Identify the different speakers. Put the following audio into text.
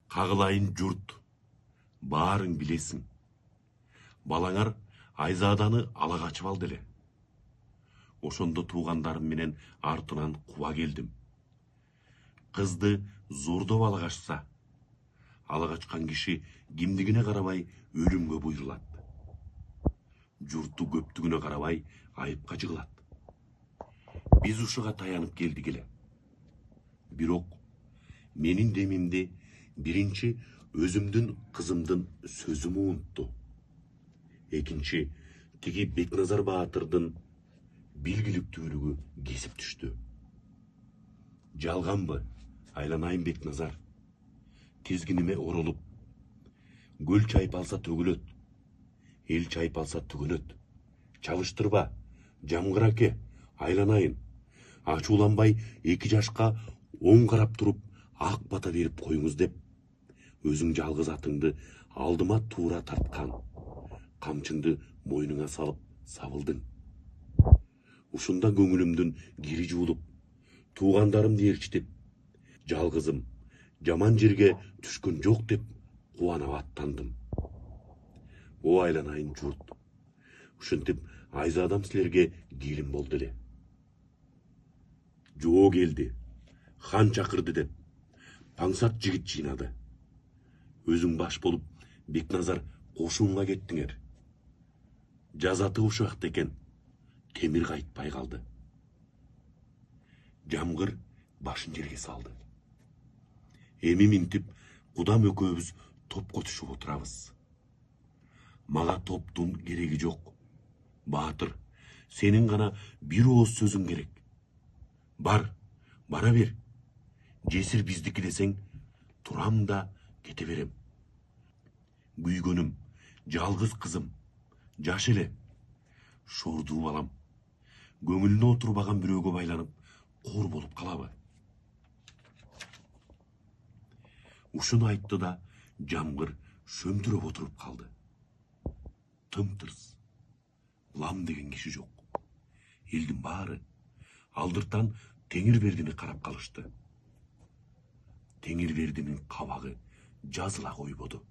Speaker 1: Кагылайын журт, баарың билесиң. Балаңар Айзаданы ала качып алды эле. Ошондо туугандарым менен артынан куба келдим. Кызды зордоп ала качса, ала качкан киши кимдигине карабай өлүмгө буйрулат. Журтту көптүгүнө карабай айыпка жыгылат. Биз ушуга таянып келдик эле. Бирок менин демимди биринчи өзүмдүн кызымдын сөзү муунтту. Экинчи тиги Бекназар Баатырдын билгиликтүүлүгү кесип түштү. Жалганбы, айланайын Бекназар? Тизгиниме оролуп, көл чайпалса төгүлөт, эл чайпалса түгөнөт. Чалыштырба, Жамгыр аке, айланайын. Ачууланбай 2 жашка оң карап туруп, ак бата берип коюңуз деп, өзүң жалгыз атыңды алдыма туура тарткан, камчыңды мойнуңа салып сабылдың. Ушунда көңүлүмдүн кири жуулуп, туугандарымды ээрчитип, жалгызым жаман жерге түшкөн жок деп кубанып аттандым. О айланайын журт, ушинтип Айзадам силерге келин болду эле. Жоо келди, хан чакырды деп, паңсат жигит жыйнады. Өзүң баш болуп Бекназар кошунга кеттиңер. Жазаты ушакта экен, темир кайтпай калды. Жамгыр башын жерге салды. Эми минтип кудам экөөбүз топко түшүп отурабыз. Мага топтун кереги жок. Баатыр, сенин гана бир ооз сөзүң керек. Бар, бара бер. Жесир биздики десең, турам да кете берем. Күйгөнүм, жалгыз кызым, жаш эле, шордуу балам. Көңүлүнө отурбаган бирөөгө байланып, кор болуп калабы? Ушуну айтты да Жамгыр шөмтүрөп отуруп калды. Тымтырс. Лам деген киши жок. Элдин баары алдыртан Теңирбердини карап калышты. Теңирбердинин кабагы жазыла койбоду.